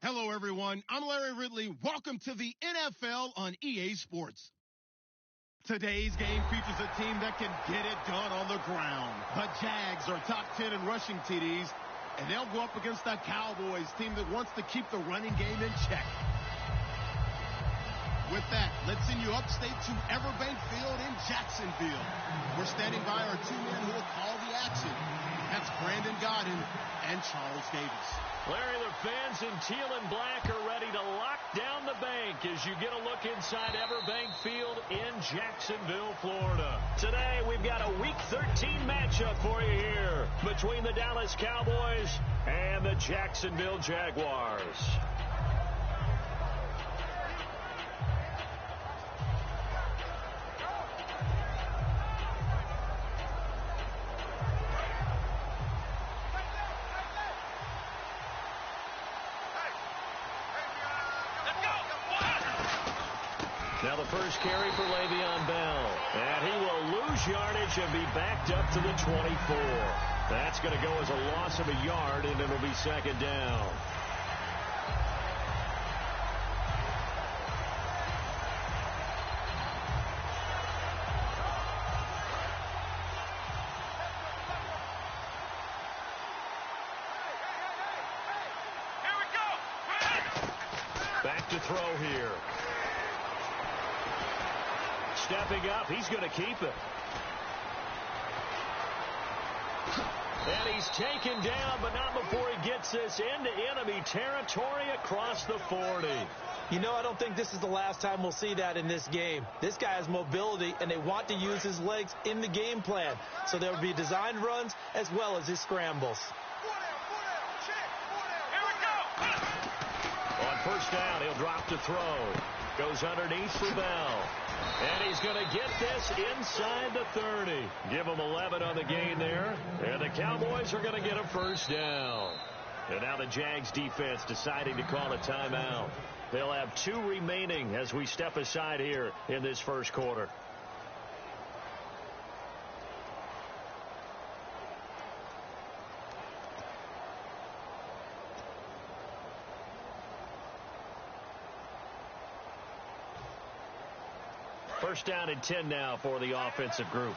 Hello, everyone. I'm Larry Ridley. Welcome to the NFL on EA Sports. Today's game features a team that can get it done on the ground. The Jags are top 10 in rushing TDs, and they'll go up against the Cowboys, team that wants to keep the running game in check. With that, let's send you upstate to Everbank Field in Jacksonville. We're standing by our two men who will call the action. That's Brandon Godden and Charles Davis. Larry, the fans in teal and black are ready to lock down the bank as you get a look inside Everbank Field in Jacksonville, Florida. Today, we've got a Week 13 matchup for you here between the Dallas Cowboys and the Jacksonville Jaguars. Now the first carry for Le'Veon Bell. And he will lose yardage and be backed up to the 24. That's going to go as a loss of a yard, and it'll be second down. Back to throw here. Stepping up, he's going to keep it. And he's taken down, but not before he gets this into enemy territory across the 40. You know, I don't think this is the last time we'll see that in this game. This guy has mobility, and they want to use his legs in the game plan. So there will be designed runs as well as his scrambles. On first down, he'll drop to throw. Goes underneath for Bell. And he's going to get this inside the 30. Give him 11 on the gain there. And the Cowboys are going to get a first down. And now the Jags defense deciding to call a timeout. They'll have 2 remaining as we step aside here in this first quarter. First down and 10 now for the offensive group.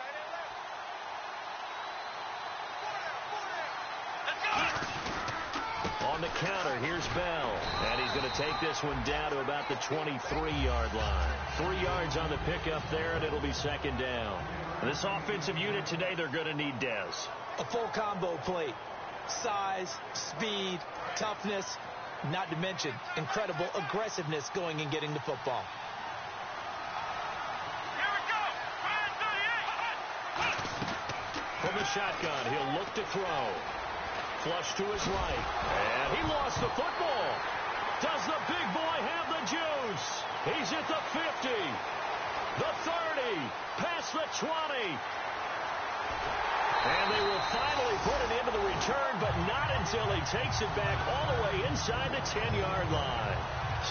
On the counter, here's Bell. And he's going to take this one down to about the 23-yard line. 3 yards on the pickup there, and it'll be second down. And this offensive unit today, they're going to need Dez. A full combo plate. Size, speed, toughness, not to mention incredible aggressiveness going and getting the football. From the shotgun, he'll look to throw. Flush to his right. And he lost the football. Does the big boy have the juice? He's at the 50. The 30. Past the 20. And they will finally put it into the return, but not until he takes it back all the way inside the 10-yard line.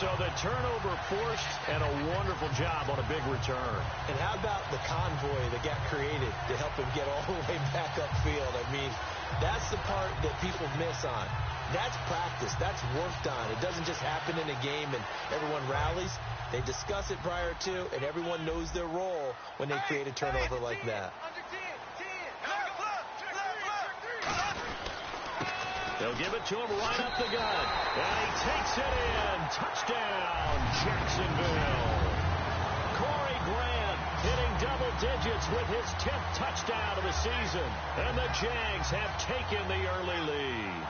So the turnover forced, and a wonderful job on a big return. And how about the convoy that got created to help him get all the way back upfield? I mean, that's the part that people miss on. That's practice. That's worked on. It doesn't just happen in a game and everyone rallies. They discuss it prior to, and everyone knows their role when they create a turnover like that. They'll give it to him right up the gut. And he takes it in. Touchdown, Jacksonville. Corey Grant hitting double digits with his 10th touchdown of the season. And the Jags have taken the early lead.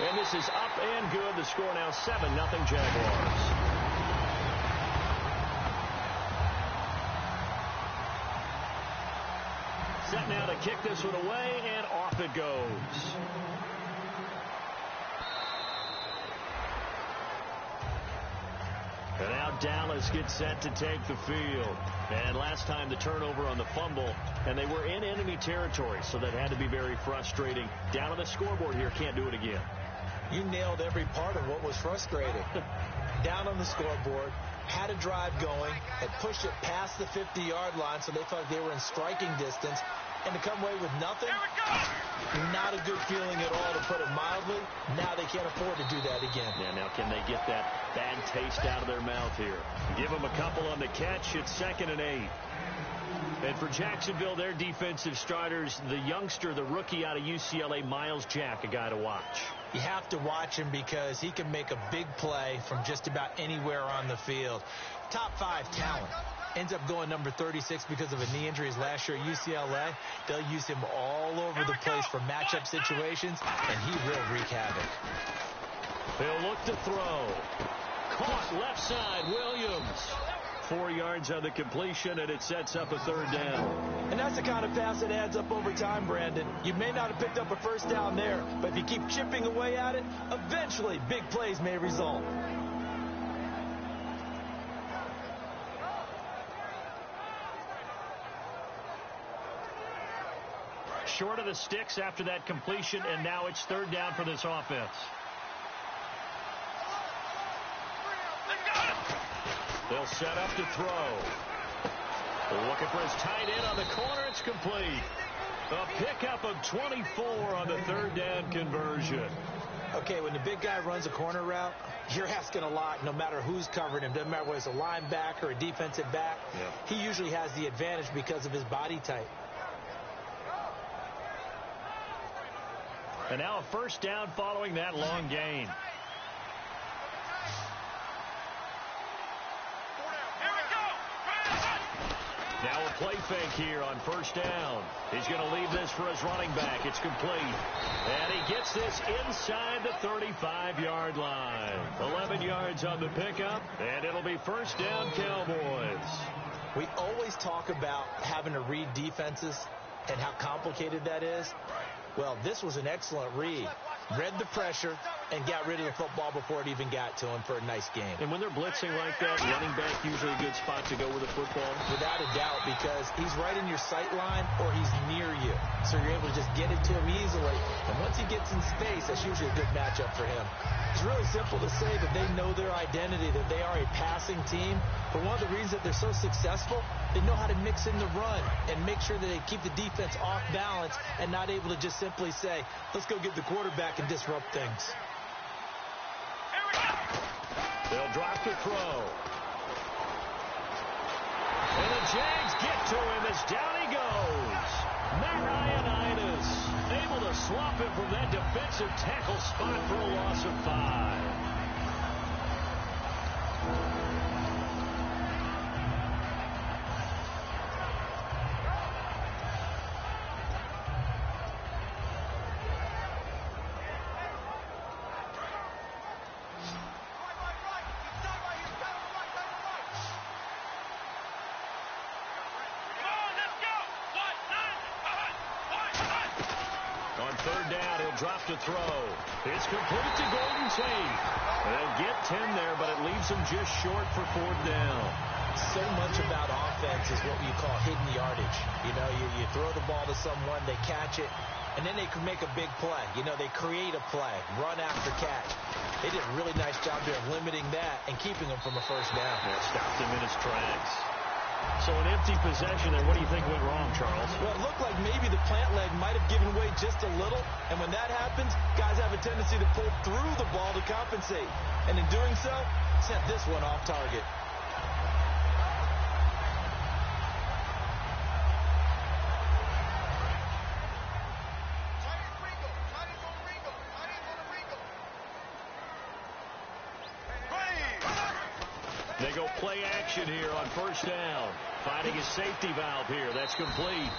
And this is up and good. The score now 7-0 Jaguars. Set now to kick this one away, and off it goes. And now Dallas gets set to take the field. And last time the turnover on the fumble, and they were in enemy territory, so that had to be very frustrating. Down on the scoreboard here, can't do it again. You nailed every part of what was frustrating. Down on the scoreboard, had a drive going, had pushed it past the 50-yard line, so they thought they were in striking distance, and to come away with nothing, not a good feeling at all, to put it mildly. Now they can't afford to do that again. Yeah, now can they get that bad taste out of their mouth here? Give them a couple on the catch. It's 2nd and 8. And for Jacksonville, their defensive starters, the youngster, the rookie out of UCLA, Miles Jack, a guy to watch. You have to watch him because he can make a big play from just about anywhere on the field. Top 5 talent. Ends up going number 36 because of a knee injury his last year at UCLA. They'll use him all over the place for matchup situations, and he will wreak havoc. They'll look to throw. Caught left side, Williams. 4 yards on the completion, and it sets up a 3rd down. And that's the kind of pass that adds up over time, Brandon. You may not have picked up a first down there, but if you keep chipping away at it, eventually big plays may result. Short of the sticks after that completion, and now it's 3rd down for this offense. They'll set up to throw. They're looking for his tight end on the corner. It's complete. A pickup of 24 on the 3rd down conversion. Okay, when the big guy runs a corner route, you're asking a lot no matter who's covering him. Doesn't matter whether it's a linebacker or a defensive back. Yeah. He usually has the advantage because of his body type. And now a 1st down following that long gain. Now a play fake here on 1st down. He's going to leave this for his running back. It's complete. And he gets this inside the 35-yard line. 11 yards on the pickup, and it'll be 1st down, Cowboys. We always talk about having to read defenses and how complicated that is. Well, this was an excellent read. Read the pressure and got rid of the football before it even got to him for a nice game. And when they're blitzing like that, running back usually a good spot to go with the football? Without a doubt, because he's right in your sight line or he's near you. So you're able to just get it to him easily. And once he gets in space, that's usually a good matchup for him. It's really simple to say that they know their identity, that they are a passing team. But one of the reasons that they're so successful, they know how to mix in the run and make sure that they keep the defense off balance and not able to just simply say, let's go get the quarterback and disrupt things. They'll drop the throw. And the Jags get to him as down he goes. Matt Ioannidis able to swap him from that defensive tackle spot for a loss of 5. Drop to throw. It's complete to Golden Tate. They'll get 10 there, but it leaves them just short for 4th down. So much about offense is what you call hidden yardage. You know, you throw the ball to someone, they catch it, and then they can make a big play. You know, they create a play, run after catch. They did a really nice job there of limiting that and keeping him from a 1st down. Yeah, stopped him in his tracks. So an empty possession there. What do you think went wrong, Charles? Well, it looked like maybe the plant leg might have given way just a little. And when that happens, guys have a tendency to pull through the ball to compensate. And in doing so, sent this one off target. They go play action here on 1st down. Finding his safety valve here. That's complete.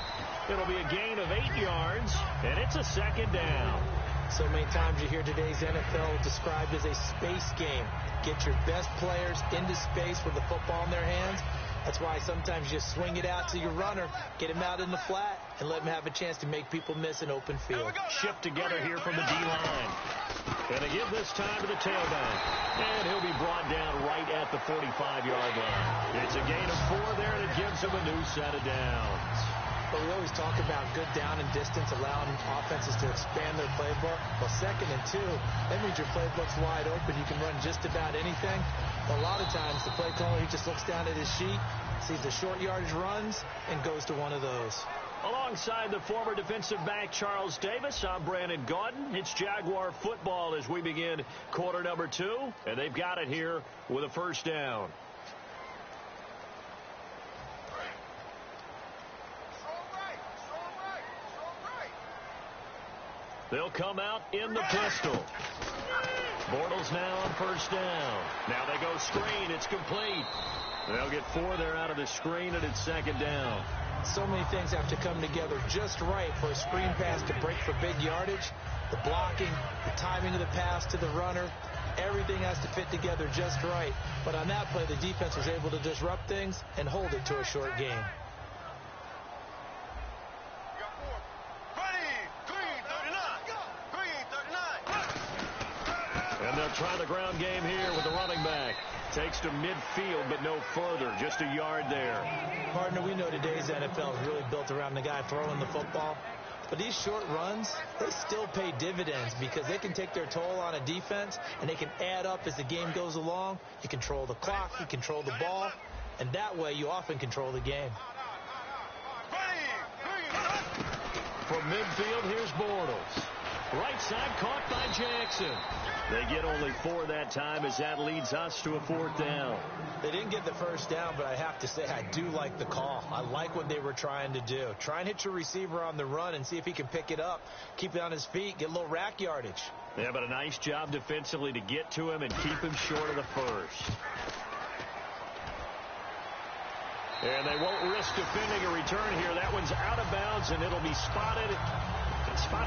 It'll be a gain of 8 yards, and it's a 2nd down. So many times you hear today's NFL described as a space game. Get your best players into space with the football in their hands. That's why sometimes you just swing it out to your runner, get him out in the flat, and let him have a chance to make people miss an open field. Shift together here from the D-line. And they give this time to the tailback. And he'll be brought down right at the 45-yard line. It's a gain of 4 there, and it gives him a new set of downs. But we always talk about good down and distance, allowing offenses to expand their playbook. Well, 2nd and 2, that means your playbook's wide open. You can run just about anything. But a lot of times, the play caller, he just looks down at his sheet, sees the short yardage runs, and goes to one of those. Alongside the former defensive back Charles Davis, I'm Brandon Gaudin. It's Jaguar football as we begin quarter number 2, and they've got it here with a first down. They'll come out in the pistol. Bortles now on first down. Now they go screen. It's complete. They'll get 4 there out of the screen, and it's second down. So many things have to come together just right for a screen pass to break for big yardage. The blocking, the timing of the pass to the runner, everything has to fit together just right. But on that play, the defense was able to disrupt things and hold it to a short game. And they'll try the ground game here with the running back. Takes to midfield, but no further. Just a yard there. Partner, we know today's NFL is really built around the guy throwing the football. But these short runs, they still pay dividends because they can take their toll on a defense, and they can add up as the game goes along. You control the clock, you control the ball, and that way you often control the game. From midfield, here's Bortles. Right side caught by Jackson. They get only 4 that time as that leads us to a 4th down. They didn't get the first down, but I have to say I do like the call. I like what they were trying to do. Try and hit your receiver on the run and see if he can pick it up, keep it on his feet, get a little rack yardage. Yeah, but a nice job defensively to get to him and keep him short of the first. And they won't risk defending a return here. That one's out of bounds, and it'll be spotted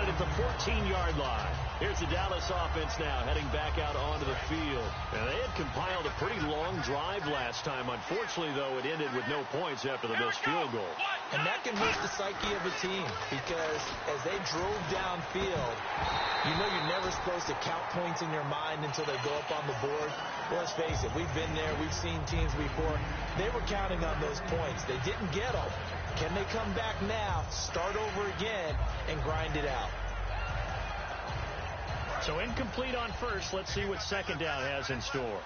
at the 14-yard line. Here's the Dallas offense now heading back out onto the field. And they had compiled a pretty long drive last time. Unfortunately, though, it ended with no points after the missed field goal. And that can hurt the psyche of a team because as they drove downfield, you know you're never supposed to count points in your mind until they go up on the board. Well, let's face it, we've been there. We've seen teams before. They were counting on those points. They didn't get them. Can they come back now, start over again, and grind it out? So incomplete on first. Let's see what second down has in store.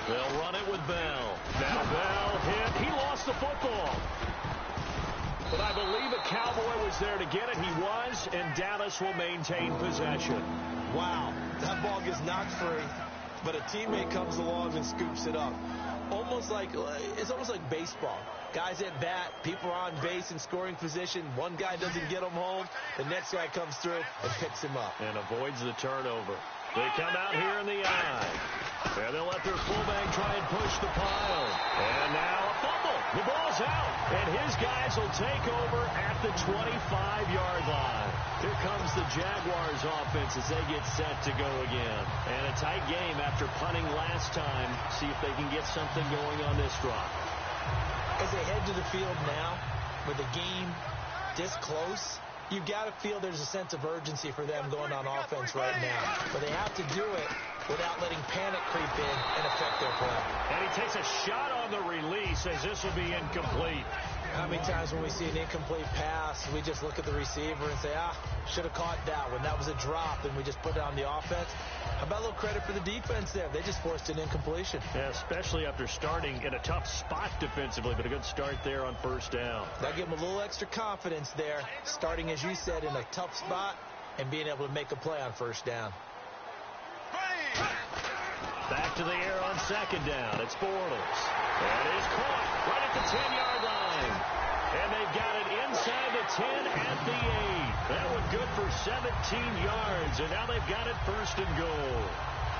They'll run it with Bell. Now Bell hit. He lost the football. But I believe a Cowboy was there to get it. He was, and Dallas will maintain possession. Wow, that ball gets knocked free, but a teammate comes along and scoops it up. It's almost like baseball. Guys at bat, people are on base in scoring position. One guy doesn't get him home. The next guy comes through and picks him up. And avoids the turnover. They come out here in the eye. And they'll let their fullback try and push the pile. And now a fumble. The ball's out. And his guys will take over at the 25-yard line. Here comes the Jaguars offense as they get set to go again. And a tight game after punting last time. See if they can get something going on this drive. As they head to the field now, with the game this close, you've got to feel there's a sense of urgency for them going on offense right now. But they have to do it without letting panic creep in and affect their play. And he takes a shot on the release as this will be incomplete. How many times when we see an incomplete pass, we just look at the receiver and say, should have caught that one. That was a drop, and we just put it on the offense. How about a little credit for the defense there? They just forced an incompletion. Yeah, especially after starting in a tough spot defensively, but a good start there on first down. That gave them a little extra confidence there, starting, as you said, in a tough spot and being able to make a play on first down. Back to the air on second down. It's Bortles. And he's caught right at the 10-yard line. And they've got it inside the 10 at the 8. That one good for 17 yards. And now they've got it first and goal.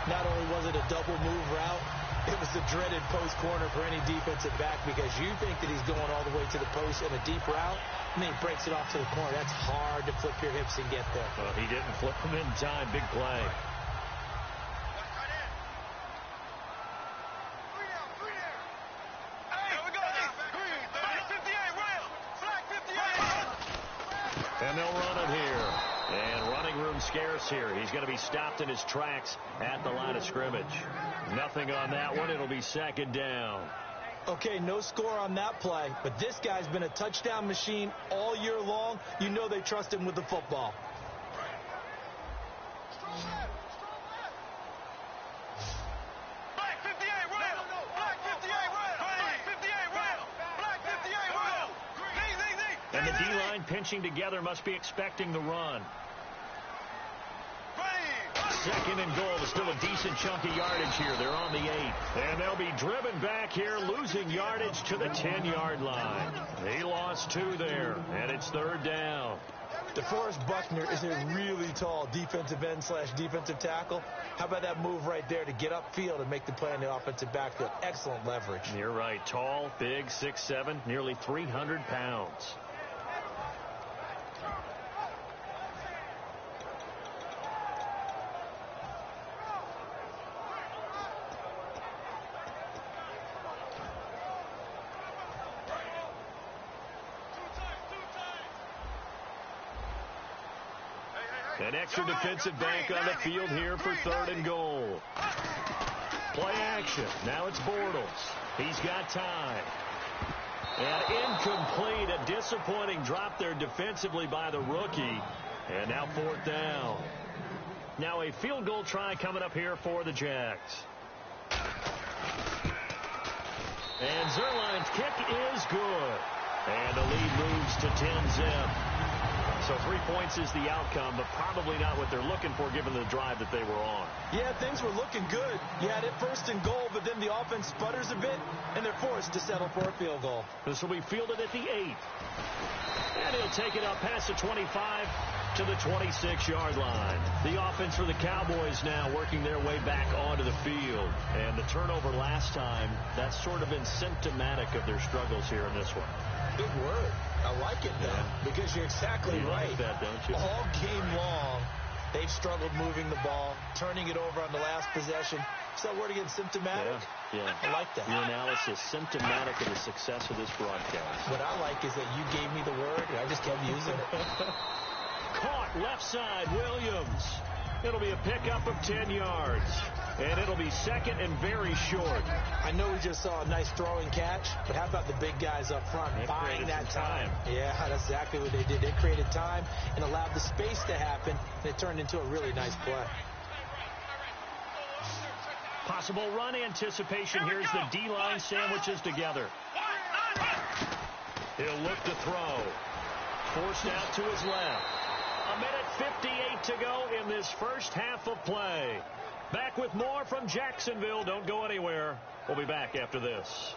Not only was it a double move route, it was the dreaded post corner for any defensive back because you think that he's going all the way to the post in a deep route, and then he breaks it off to the corner. That's hard to flip your hips and get there. Well, he didn't flip them in time. Big play. And they'll run it here. And running room scarce here. He's going to be stopped in his tracks at the line of scrimmage. Nothing on that one. It'll be second down. Okay, no score on that play, but this guy's been a touchdown machine all year long. You know they trust him with the football. And the D-line pinching together must be expecting the run. Second and goal. Still a decent chunk of yardage here. They're on the 8. And they'll be driven back here, losing yardage to the 10-yard line. He lost 2 there, and it's third down. DeForest Buckner is a really tall defensive end / defensive tackle. How about that move right there to get upfield and make the play in the offensive backfield? Excellent leverage. You're right. Tall, big, 6'7", nearly 300 pounds. An extra defensive back on the field here for third and goal. Play action. Now it's Bortles. He's got time. And incomplete. A disappointing drop there defensively by the rookie. And now fourth down. Now a field goal try coming up here for the Jags. And Zerline's kick is good. And the lead moves to 10-zip. So 3 points is the outcome, but probably not what they're looking for given the drive that they were on. Yeah, things were looking good. You had it first and goal, but then the offense sputters a bit, and they're forced to settle for a field goal. This will be fielded at the 8. And he'll take it up past the 25 to the 26-yard line. The offense for the Cowboys now working their way back onto the field. And the turnover last time, that's sort of been symptomatic of their struggles here in this one. Big word. I like it, though, because you're exactly right. Like that, don't you? All game long, they've struggled moving the ball, turning it over on the last possession. So word again, symptomatic? Yeah. I like that. Your analysis, symptomatic of the success of this broadcast. What I like is that you gave me the word, and I just kept using it. Caught left side, Williams. It'll be a pickup of 10 yards. And it'll be second and very short. I know we just saw a nice throwing catch, but how about the big guys up front buying that time? Yeah, that's exactly what they did. They created time and allowed the space to happen, and it turned into a really nice play. Possible run anticipation. Here's the D-line sandwiches together. He'll look to throw. Forced out to his left. 1:58 to go in this first half of play. Back with more from Jacksonville. Don't go anywhere. We'll be back after this.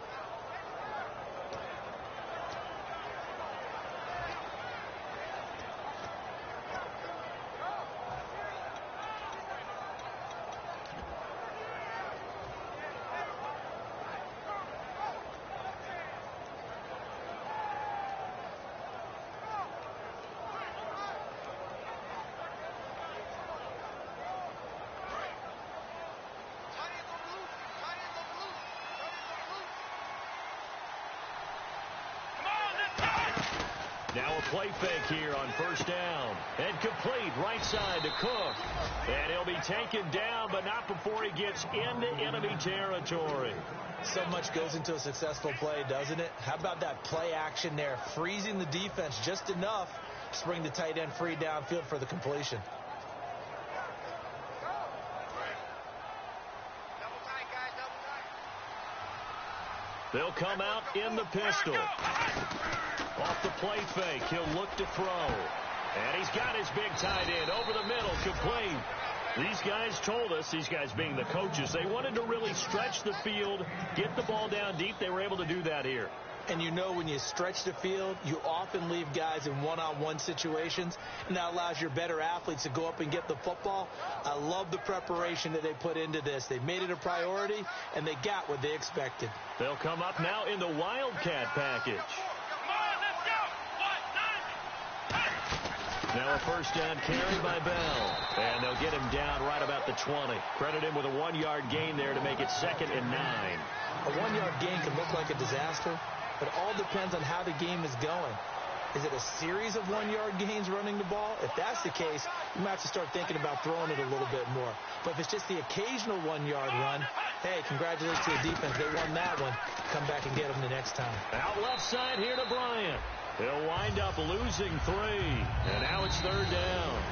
Now a play fake here on first down. And complete right side to Cook. And he'll be taken down, but not before he gets into enemy territory. So much goes into a successful play, doesn't it? How about that play action there, freezing the defense just enough to bring the tight end free downfield for the completion. They'll come out in the pistol. Off the play fake, he'll look to throw. And he's got his big tight end over the middle, complete. These guys told us, these guys being the coaches, they wanted to really stretch the field, get the ball down deep. They were able to do that here. And you know when you stretch the field, you often leave guys in one-on-one situations, and that allows your better athletes to go up and get the football. I love the preparation that they put into this. They made it a priority, and they got what they expected. They'll come up now in the Wildcat package. Now a first down carry by Bell. And they'll get him down right about the 20. Credit him with a 1-yard gain there to make it 2nd and 9. A 1-yard gain can look like a disaster, but it all depends on how the game is going. Is it a series of 1-yard gains running the ball? If that's the case, you might have to start thinking about throwing it a little bit more. But if it's just the occasional 1-yard run, hey, congratulations to the defense. They won that one. Come back and get them the next time. Out left side here to Bryant. He'll wind up losing 3. And now it's third down.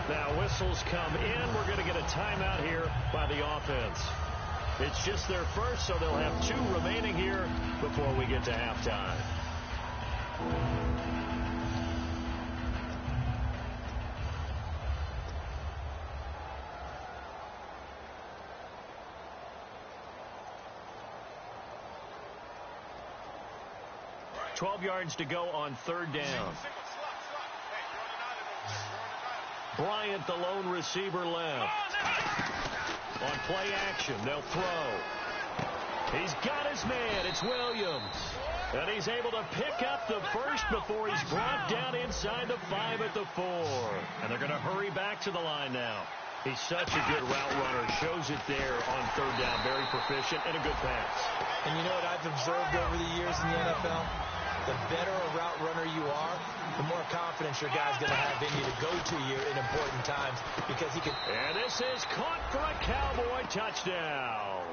Now whistles come in. We're going to get a timeout here by the offense. It's just their first, so they'll have 2 remaining here before we get to halftime. 12 yards to go on third down. Bryant, the lone receiver, left. On play action, they'll throw. He's got his man. It's Williams. And he's able to pick up the first before he's brought down inside the 5 at the 4. And they're going to hurry back to the line now. He's such a good route runner. Shows it there on third down. Very proficient and a good pass. And you know what I've observed over the years in the NFL? The better a route runner you are, the more confidence your guy's going to have in you to go to you in important times because he can. And this is caught for a Cowboy touchdown.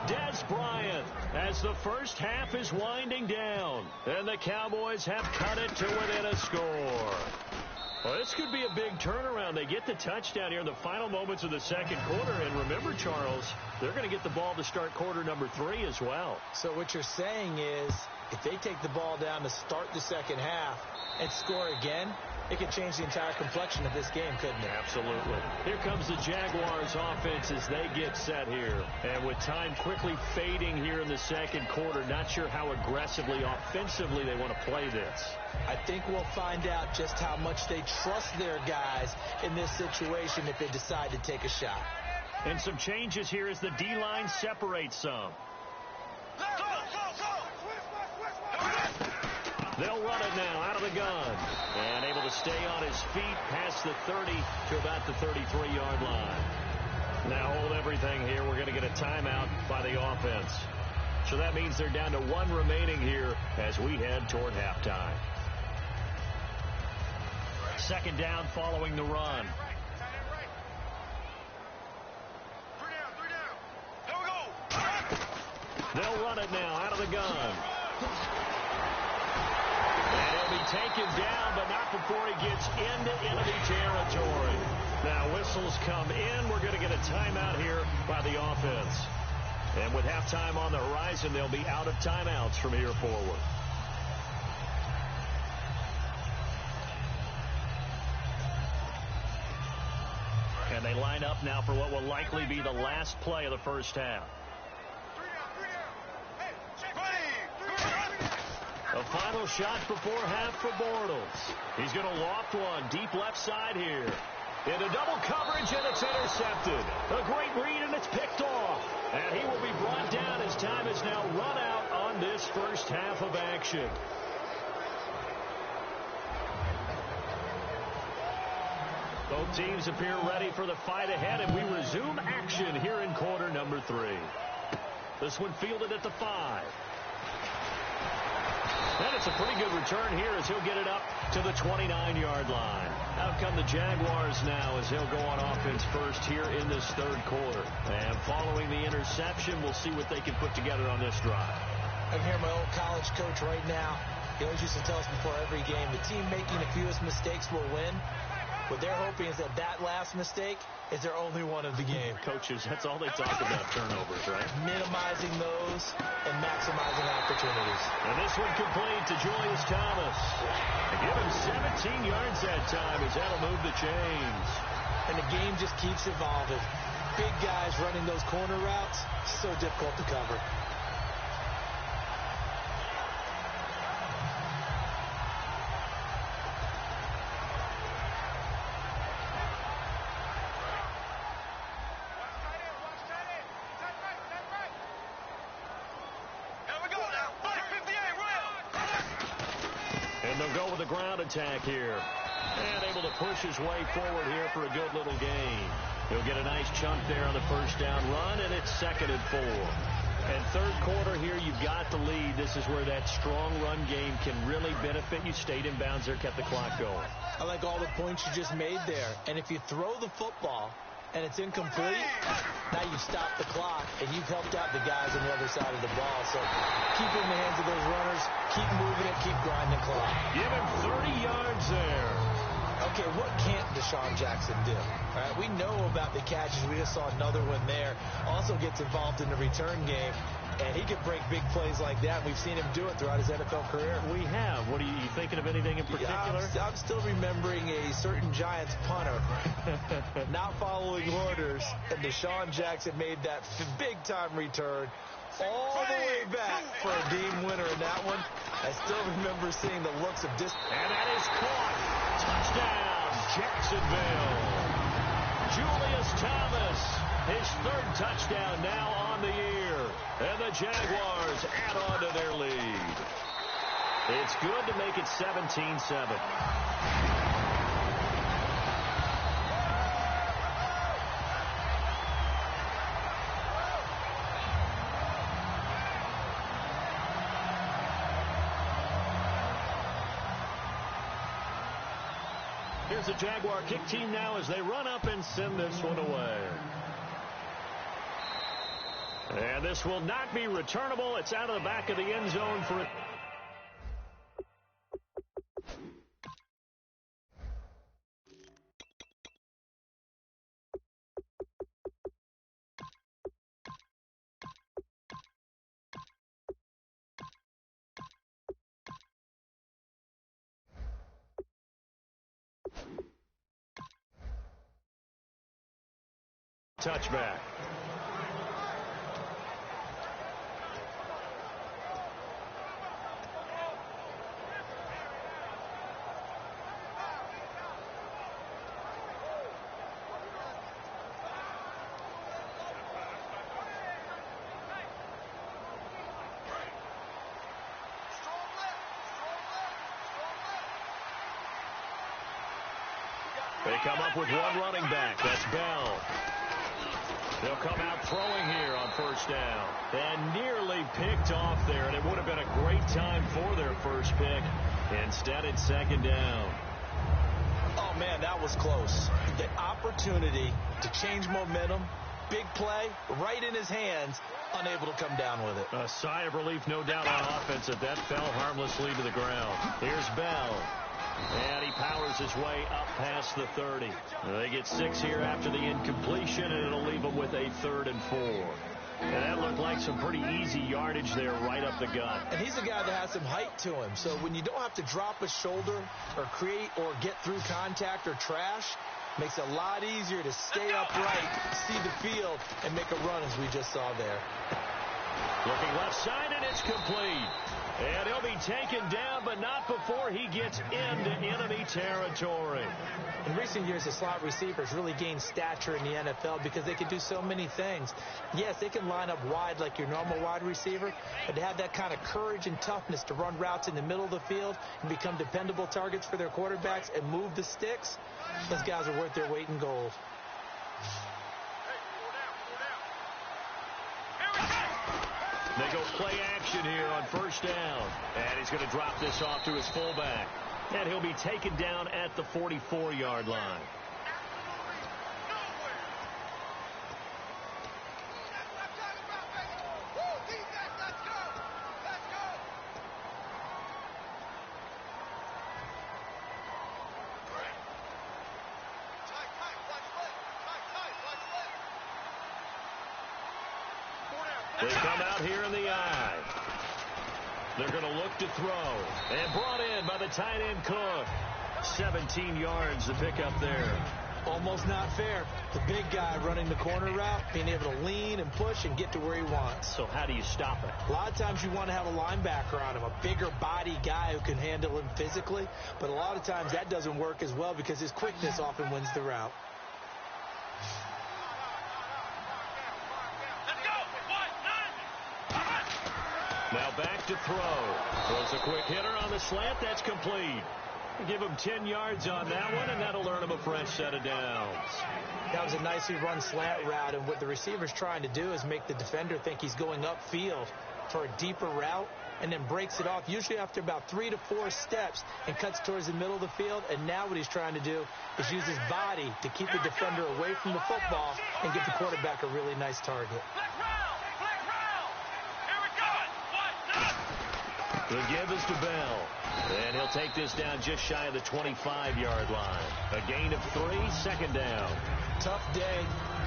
Des Bryant as the first half is winding down, and the Cowboys have cut it to within a score. Well, this could be a big turnaround. They get the touchdown here in the final moments of the second quarter. And remember, Charles, they're going to get the ball to start quarter number 3 as well. So what you're saying is if they take the ball down to start the second half and score again, it could change the entire complexion of this game, couldn't it? Absolutely. Here comes the Jaguars offense as they get set here. And with time quickly fading here in the second quarter, not sure how aggressively, offensively they want to play this. I think we'll find out just how much they trust their guys in this situation if they decide to take a shot. And some changes here as the D-line separates some. They'll run it now out of the gun. And able to stay on his feet past the 30 to about the 33-yard line. Now hold everything here. We're going to get a timeout by the offense. So that means they're down to 1 remaining here as we head toward halftime. Second down following the run. They'll run it now out of the gun. And he'll be taken down, but not before he gets into enemy territory. Now whistles come in. We're going to get a timeout here by the offense. And with halftime on the horizon, they'll be out of timeouts from here forward. And they line up now for what will likely be the last play of the first half. A final shot before half for Bortles. He's going to loft one deep left side here. Into double coverage, and it's intercepted. A great read, and it's picked off. And he will be brought down as time is now run out on this first half of action. Both teams appear ready for the fight ahead, and we resume action here in quarter number 3. This one fielded at the 5. And it's a pretty good return here as he'll get it up to the 29-yard line. Out come the Jaguars now as he'll go on offense first here in this third quarter. And following the interception, we'll see what they can put together on this drive. I'm here, my old college coach right now. He always used to tell us before every game, the team making the fewest mistakes will win. What they're hoping is that that last mistake is their only one of the game. Coaches, that's all they talk about, turnovers, right? Minimizing those and maximizing opportunities. And this one complete to Julius Thomas. They give him 17 yards that time as that'll move the chains. And the game just keeps evolving. Big guys running those corner routes, so difficult to cover. Ground attack here. And able to push his way forward here for a good little gain. He'll get a nice chunk there on the first down run, and it's 2nd and 4. And third quarter here, you've got the lead. This is where that strong run game can really benefit you. Stayed in bounds there, kept the clock going. I like all the points you just made there. And if you throw the football and it's incomplete, now you've stopped the clock, and you've helped out the guys on the other side of the ball. So keep it in the hands of those runners, keep moving it, keep grinding the clock. Give him 30 yards there. Okay, what can't Deshaun Jackson do? All right, we know about the catches. We just saw another one there. Also gets involved in the return game, and he can break big plays like that. We've seen him do it throughout his NFL career. We have. What are you thinking of anything in particular? I'm still remembering a certain Giants punter not following orders, and Deshaun Jackson made that big-time return all the way back for a game winner in that one. I still remember seeing the looks of disbelief. And that is caught. Touchdown, Jacksonville. Julius Thomas, his third touchdown now on the year. And the Jaguars add on to their lead. It's good to make it 17-7. Here's the Jaguar kick team now as they run up and send this one away. And this will not be returnable. It's out of the back of the end zone for a touchback. They come up with one running back. That's Bell. They'll come out throwing here on first down. And nearly picked off there, and it would have been a great time for their first pick. Instead, it's second down. Oh, man, that was close. The opportunity to change momentum, big play, right in his hands, unable to come down with it. A sigh of relief, no doubt, on offense, that fell harmlessly to the ground. Here's Bell. And he powers his way up past the 30. They get 6 here after the incompletion, and it'll leave them with a 3rd and 4. And that looked like some pretty easy yardage there right up the gut. And he's a guy that has some height to him. So when you don't have to drop a shoulder or create or get through contact or trash, makes it a lot easier to stay upright, see the field, and make a run as we just saw there. Looking left side, and it's complete. And he'll be taken down, but not before he gets into enemy territory. In recent years, the slot receivers really gained stature in the NFL because they can do so many things. Yes, they can line up wide like your normal wide receiver, but to have that kind of courage and toughness to run routes in the middle of the field and become dependable targets for their quarterbacks and move the sticks, those guys are worth their weight in gold. They go play action here on first down. And he's going to drop this off to his fullback. And he'll be taken down at the 44-yard line. They come out here in the eye. They're going to look to throw. And brought in by the tight end Cook. 17 yards to pick up there. Almost not fair. The big guy running the corner route, being able to lean and push and get to where he wants. So how do you stop it? A lot of times you want to have a linebacker on him, a bigger body guy who can handle him physically. But a lot of times that doesn't work as well because his quickness often wins the route. Now back to throw. Throws a quick hitter on the slant. That's complete. Give him 10 yards on that one, and that'll earn him a fresh set of downs. That was a nicely run slant route, and what the receiver's trying to do is make the defender think he's going upfield for a deeper route, and then breaks it off, usually after about 3 to 4 steps, and cuts towards the middle of the field. And now what he's trying to do is use his body to keep the defender away from the football and give the quarterback a really nice target. The give is to Bell. And he'll take this down just shy of the 25-yard line. A gain of 3, second down. Tough day,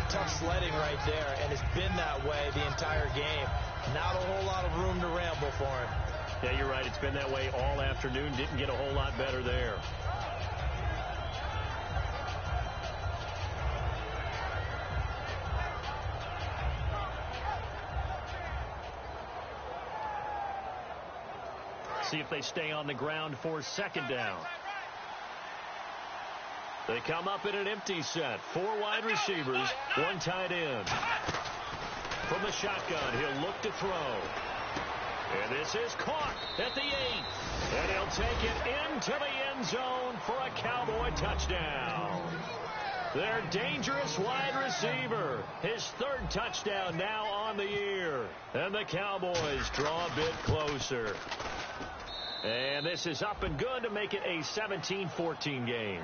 tough sledding right there, and it's been that way the entire game. Not a whole lot of room to ramble for him. Yeah, you're right. It's been that way all afternoon. Didn't get a whole lot better there. See if they stay on the ground for second down. They come up in an empty set. 4 wide receivers, 1 tight end. From the shotgun, he'll look to throw. And this is caught at the 8. And he'll take it into the end zone for a Cowboy touchdown. Their dangerous wide receiver. His 3rd touchdown now on the year. And the Cowboys draw a bit closer. And this is up and good to make it a 17-14 game.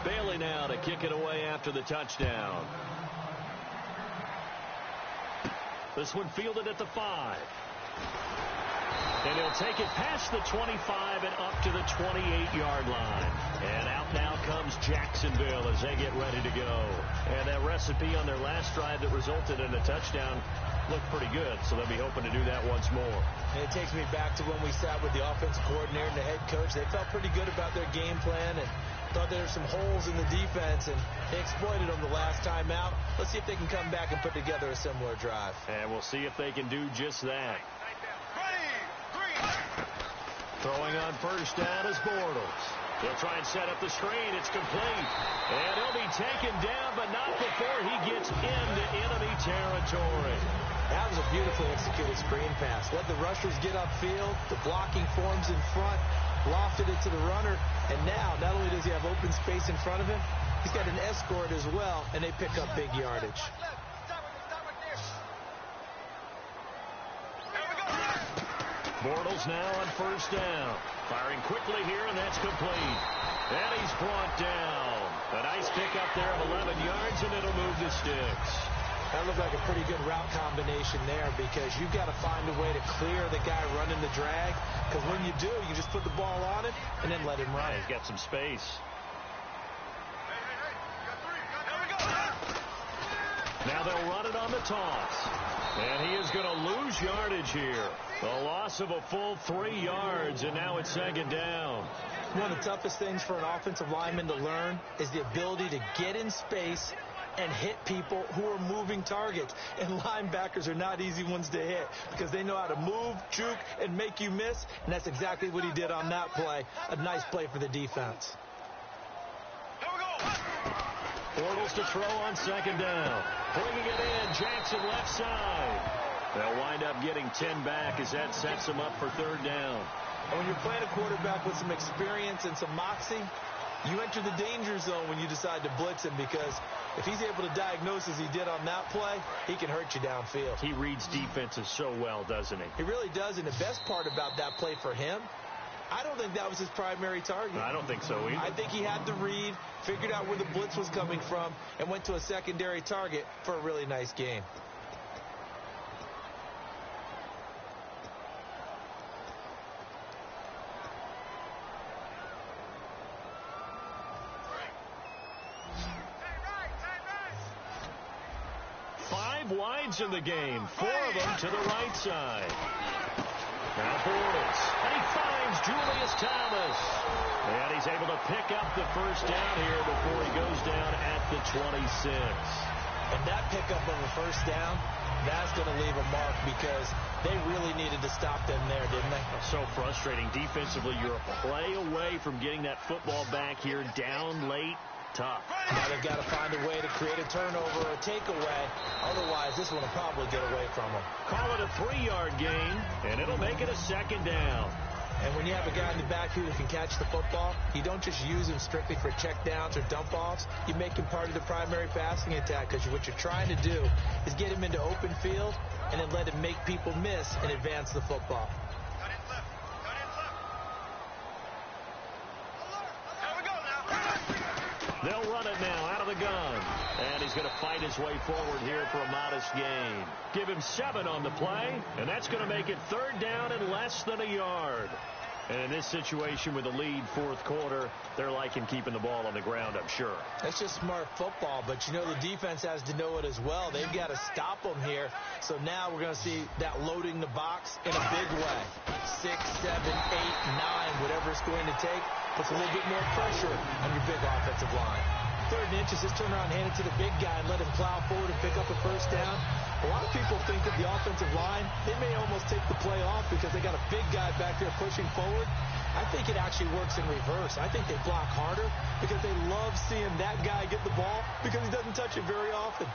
Bailey now to kick it away after the touchdown. This one fielded at the 5. And he'll take it past the 25 and up to the 28-yard line. And out now comes Jacksonville as they get ready to go. And that recipe on their last drive that resulted in a touchdown looked pretty good, so they'll be hoping to do that once more. And it takes me back to when we sat with the offensive coordinator and the head coach. They felt pretty good about their game plan and thought there were some holes in the defense, and they exploited them the last time out. Let's see if they can come back and put together a similar drive. And we'll see if they can do just that. Throwing on first down is Bortles. He'll try and set up the screen. It's complete. And he'll be taken down, but not before he gets into enemy territory. That was a beautifully executed screen pass. Let the rushers get upfield. The blocking forms in front. Lofted it to the runner. And now, not only does he have open space in front of him, he's got an escort as well, and they pick up big yardage. Bortles now on first down. Firing quickly here, and that's complete. And he's brought down. A nice pickup there of 11 yards, and it'll move the sticks. That looked like a pretty good route combination there because you've got to find a way to clear the guy running the drag. Because when you do, you just put the ball on him and then let him run. Yeah, he's got some space. Now they'll run it on the toss. And he is going to lose yardage here. A loss of a full 3 yards, and now it's second down. One of the toughest things for an offensive lineman to learn is the ability to get in space and hit people who are moving targets. And linebackers are not easy ones to hit because they know how to move, juke, and make you miss. And that's exactly what he did on that play. A nice play for the defense. Bortles to throw on second down. Bringing it in, Jackson left side. They'll wind up getting 10 back as that sets them up for third down. And when you're playing a quarterback with some experience and some moxie, you enter the danger zone when you decide to blitz him because if he's able to diagnose as he did on that play, he can hurt you downfield. He reads defenses so well, doesn't he? He really does, and the best part about that play for him, I don't think that was his primary target. I don't think so either. I think he had the read, figured out where the blitz was coming from, and went to a secondary target for a really nice game. Wides in the game, 4 of them to the right side. Now Bortles, and he finds Julius Thomas. And he's able to pick up the first down here before he goes down at the 26. And that pickup of a first down, that's going to leave a mark because they really needed to stop them there, didn't they? So frustrating. Defensively, you're a play away from getting that football back here down late. Tough. Now they've got to find a way to create a turnover or a takeaway. Otherwise, this one will probably get away from them. Call it a 3-yard gain, and it'll make it a second down. And when you have a guy in the backfield who can catch the football, you don't just use him strictly for checkdowns or dump-offs. You make him part of the primary passing attack because what you're trying to do is get him into open field and then let him make people miss and advance the football. They'll run it now out of the gun. And he's going to fight his way forward here for a modest gain. Give him 7 on the play, and that's going to make it third down and less than a yard. And in this situation with a lead fourth quarter, they're liking keeping the ball on the ground, I'm sure. That's just smart football, but you know the defense has to know it as well. They've got to stop them here. So now we're going to see that loading the box in a big way. 6, 7, 8, 9, whatever it's going to take, puts a little bit more pressure on your big offensive line. 3rd and inches, just turn around and hand it to the big guy and let him plow forward and pick up a first down. A lot of people think that the offensive line, they may almost take the play off because they got a big guy back there pushing forward. I think it actually works in reverse. I think they block harder because they love seeing that guy get the ball because he doesn't touch it very often.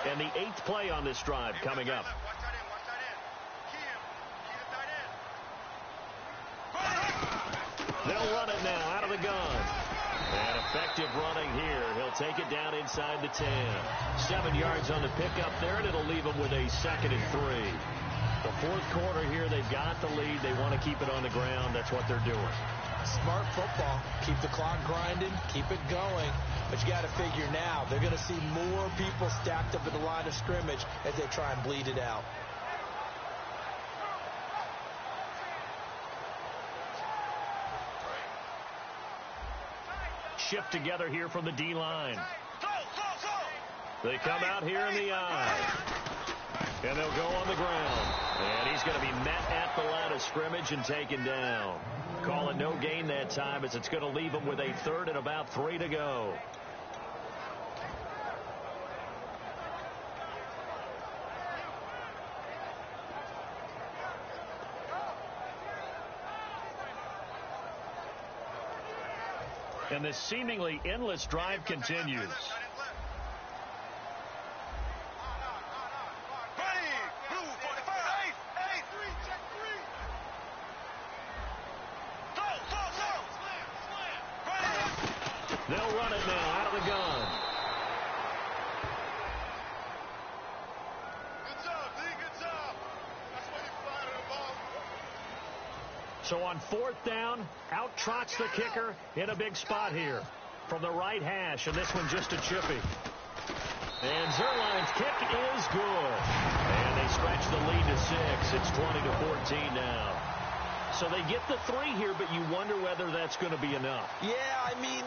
And the 8th play on this drive coming up. They'll run it now out of the gun. And effective running here. He'll take it down inside the 10. 7 yards on the pickup there, and it'll leave him with a 2nd and 3. The 4th quarter here, they've got the lead. They want to keep it on the ground. That's what they're doing. Smart football. Keep the clock grinding. Keep it going. But you got to figure now, they're going to see more people stacked up at the line of scrimmage as they try and bleed it out. Shift together here from the D-line. They come out here in the I. And they'll go on the ground. And he's going to be met at the line of scrimmage and taken down. Calling no gain that time as it's going to leave him with a 3rd and about 3 to go. And this seemingly endless drive continues. They'll run it now out of the gun. Good job, D. Good job. That's why you fired the ball. So on 4th down, out trots the kicker in a big spot here from the right hash, and this one just a chippy. And Zerline's kick is good. And they stretch the lead to 6. It's 20-14 now. So they get the 3 here, but you wonder whether that's going to be enough. Yeah, I mean,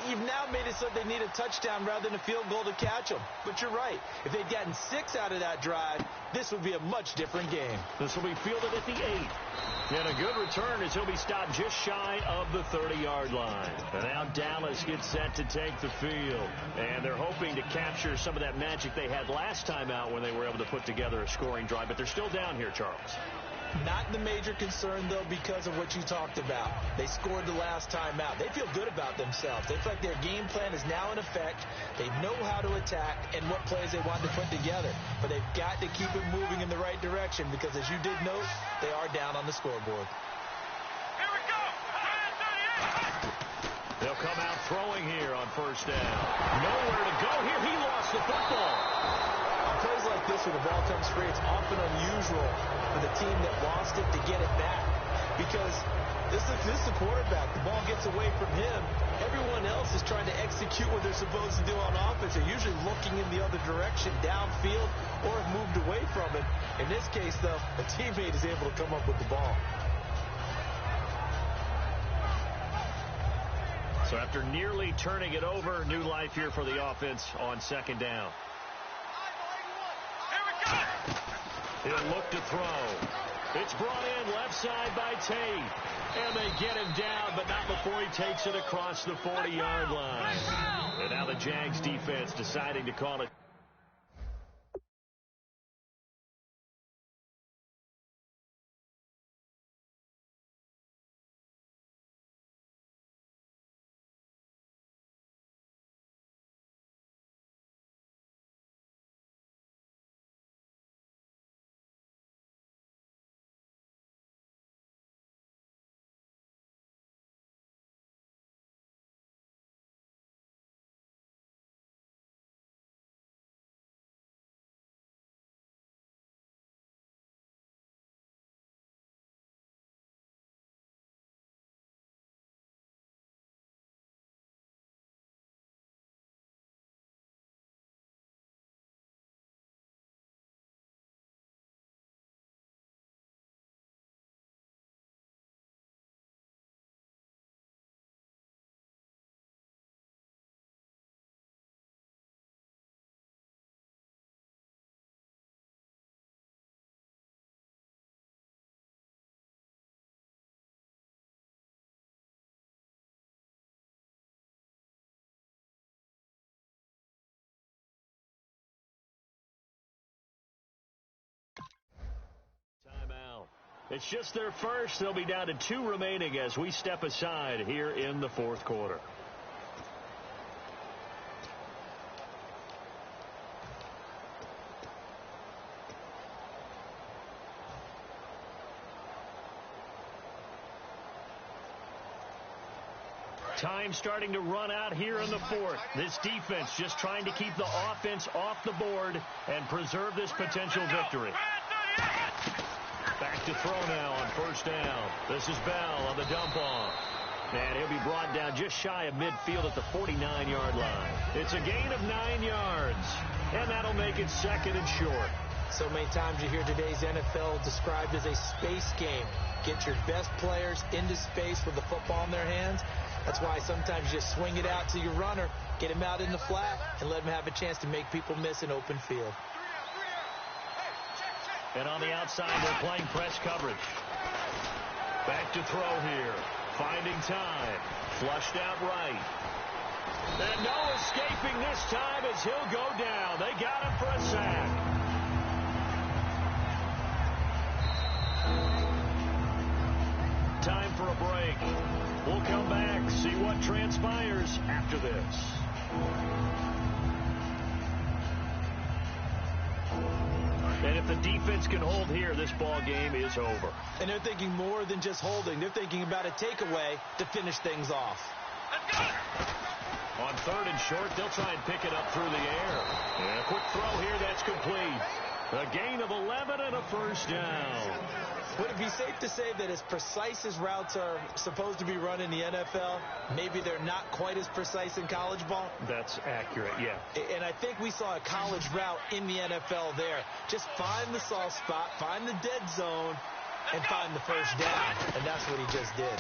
you've now made it so they need a touchdown rather than a field goal to catch them. But you're right. If they'd gotten 6 out of that drive, this would be a much different game. This will be fielded at the 8. And a good return as he'll be stopped just shy of the 30-yard line. And now Dallas gets set to take the field. And they're hoping to capture some of that magic they had last time out when they were able to put together a scoring drive. But they're still down here, Charles. Not the major concern, though, because of what you talked about. They scored the last time out. They feel good about themselves. They feel like their game plan is now in effect. They know how to attack and what plays they want to put together. But they've got to keep it moving in the right direction because, as you did note, they are down on the scoreboard. Here we go. They'll come out throwing here on 1st down. Nowhere to go here. He lost the football. Plays like this where the ball comes free, it's often unusual for the team that lost it to get it back because this is the quarterback. The ball gets away from him. Everyone else is trying to execute what they're supposed to do on offense. They're usually looking in the other direction, downfield, or have moved away from it. In this case, though, a teammate is able to come up with the ball. So after nearly turning it over, new life here for the offense on 2nd down. He'll look to throw. It's brought in left side by Tate. And they get him down, but not before he takes it across the 40-yard line. And now the Jags defense deciding to call it. It's just their first. They'll be down to 2 remaining as we step aside here in the fourth quarter. Time starting to run out here in the fourth. This defense just trying to keep the offense off the board and preserve this potential victory. Back to throw now on first down. This is Bell on the dump off. And he'll be brought down just shy of midfield at the 49-yard line. It's a gain of 9 yards, and that'll make it second and short. So many times you hear today's NFL described as a space game. Get your best players into space with the football in their hands. That's why sometimes you just swing it out to your runner, get him out in the flat, and let him have a chance to make people miss an open field. And on the outside, they're playing press coverage. Back to throw here. Finding time. Flushed out right. And no escaping this time as he'll go down. They got him for a sack. Time for a break. We'll come back, see what transpires after this. And if the defense can hold here, this ball game is over. And they're thinking more than just holding. They're thinking about a takeaway to finish things off. On third and short, they'll try and pick it up through the air. And a quick throw here, that's complete. A gain of 11 and a first down. Would it be safe to say that as precise as routes are supposed to be run in the NFL, maybe they're not quite as precise in college ball? That's accurate, yeah. And I think we saw a college route in the NFL there. Just find the soft spot, find the dead zone, and find the first down. And that's what he just did.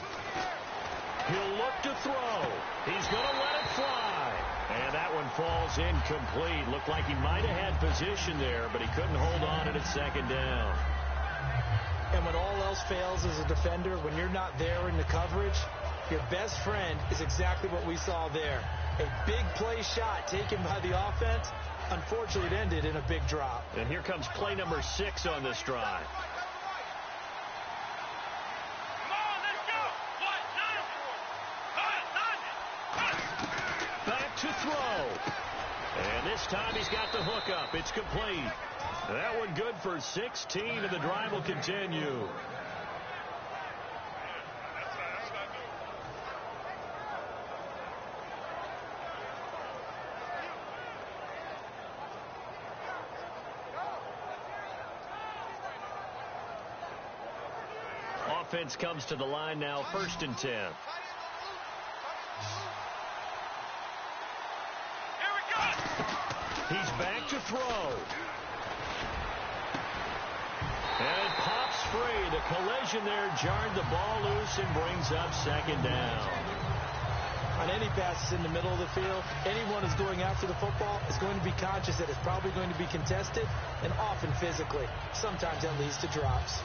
He'll look to throw. He's going to let it fly. And that one falls incomplete. Looked like he might have had position there, but he couldn't hold on at second down. And when all else fails as a defender, when you're not there in the coverage, your best friend is exactly what we saw there. A big play shot taken by the offense. Unfortunately, it ended in a big drop. And here comes play number 6 on this drive. Back to throw. And this time he's got the hook up. It's complete. That one good for 16, and the drive will continue. Offense comes to the line now, 1st and 10. He's back to throw. And it pops free. The collision there jarred the ball loose and brings up second down. On any passes in the middle of the field, anyone who's going after the football is going to be conscious that it's probably going to be contested, and often physically. Sometimes that leads to drops.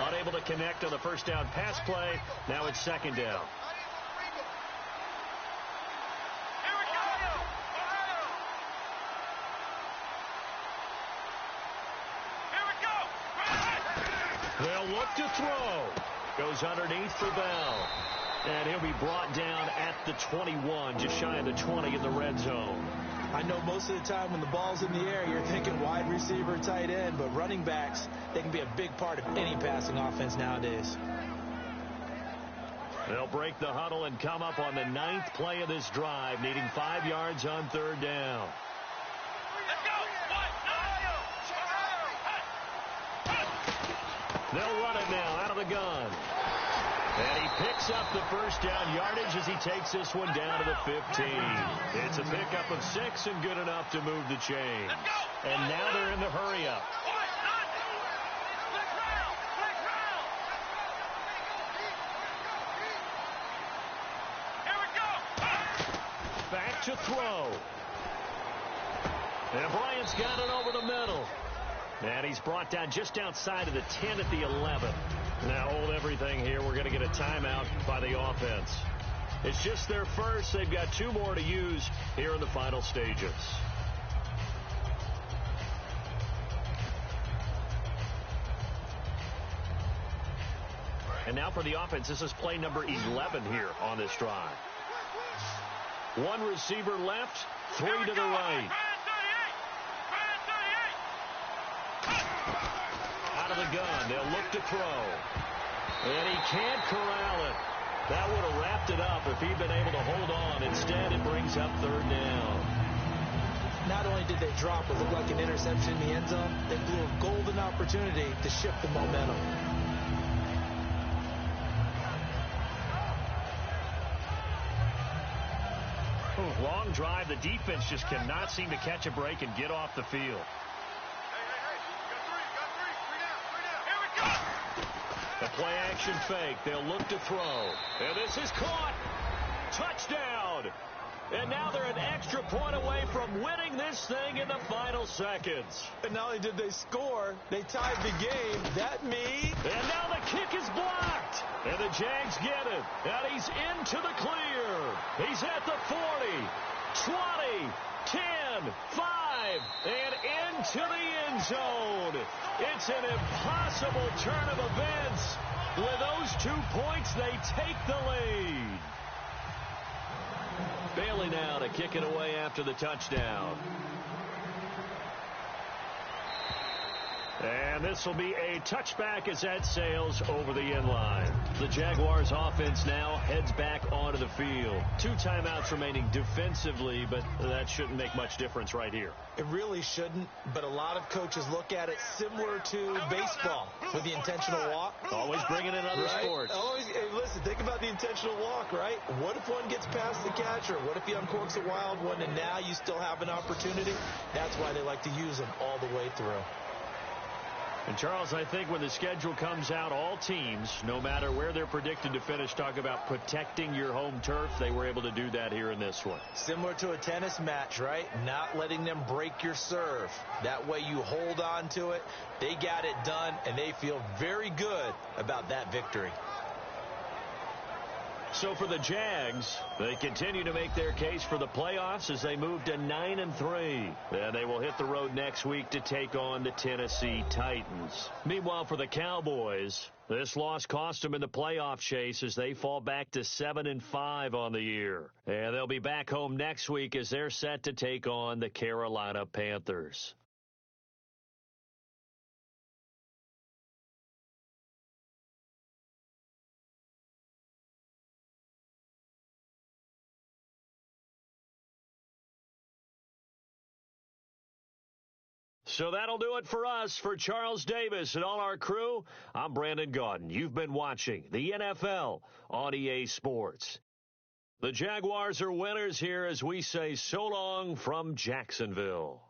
Unable to connect on the first down pass play. Now it's second down. They'll look to throw. Goes underneath for Bell. And he'll be brought down at the 21, just shy of the 20 in the red zone. I know most of the time when the ball's in the air, you're thinking wide receiver, tight end, but running backs, they can be a big part of any passing offense nowadays. They'll break the huddle and come up on the 9th play of this drive, needing 5 yards on third down. They'll run it now out of the gun. And he picks up the first down yardage as he takes this one down to the 15. It's a pickup of 6 and good enough to move the chains. And now they're in the hurry-up. Back to throw. And Bryant's got it over the middle. And he's brought down just outside of the 10 at the 11. Now hold everything here. We're going to get a timeout by the offense. It's just their first. They've got 2 more to use here in the final stages. And now for the offense, this is play number 11 here on this drive. One receiver left, three to the right. Out of the gun, they'll look to throw. And he can't corral it. That would have wrapped it up if he'd been able to hold on. Instead, it brings up third down. Not only did they drop what looked like an interception in the end zone, they blew a golden opportunity to shift the momentum. Long drive. The defense just cannot seem to catch a break and get off the field. The play action fake. They'll look to throw. And this is caught. Touchdown. And now they're an extra point away from winning this thing in the final seconds. And not only did they score, they tied the game. That me. And now the kick is blocked. And the Jags get it. And he's into the clear. He's at the 40, 20, 10, 5, and into the end zone. It's an impossible turn of events. With those 2 points, they take the lead. Bailey now to kick it away after the touchdown. And this will be a touchback as that sails over the end line. The Jaguars offense now heads back onto the field. 2 timeouts remaining defensively, but that shouldn't make much difference right here. It really shouldn't, but a lot of coaches look at it similar to baseball with the intentional walk. Always bringing in other sports. Hey, listen, think about the intentional walk, right? What if one gets past the catcher? What if he uncorks a wild one and now you still have an opportunity? That's why they like to use them all the way through. And, Charles, I think when the schedule comes out, all teams, no matter where they're predicted to finish, talk about protecting your home turf. They were able to do that here in this one. Similar to a tennis match, right? Not letting them break your serve. That way you hold on to it. They got it done, and they feel very good about that victory. So for the Jags, they continue to make their case for the playoffs as they move to 9-3. And they will hit the road next week to take on the Tennessee Titans. Meanwhile, for the Cowboys, this loss cost them in the playoff chase as they fall back to 7-5 on the year. And they'll be back home next week as they're set to take on the Carolina Panthers. So that'll do it for us. For Charles Davis and all our crew, I'm Brandon Gaudin. You've been watching the NFL on EA Sports. The Jaguars are winners here as we say so long from Jacksonville.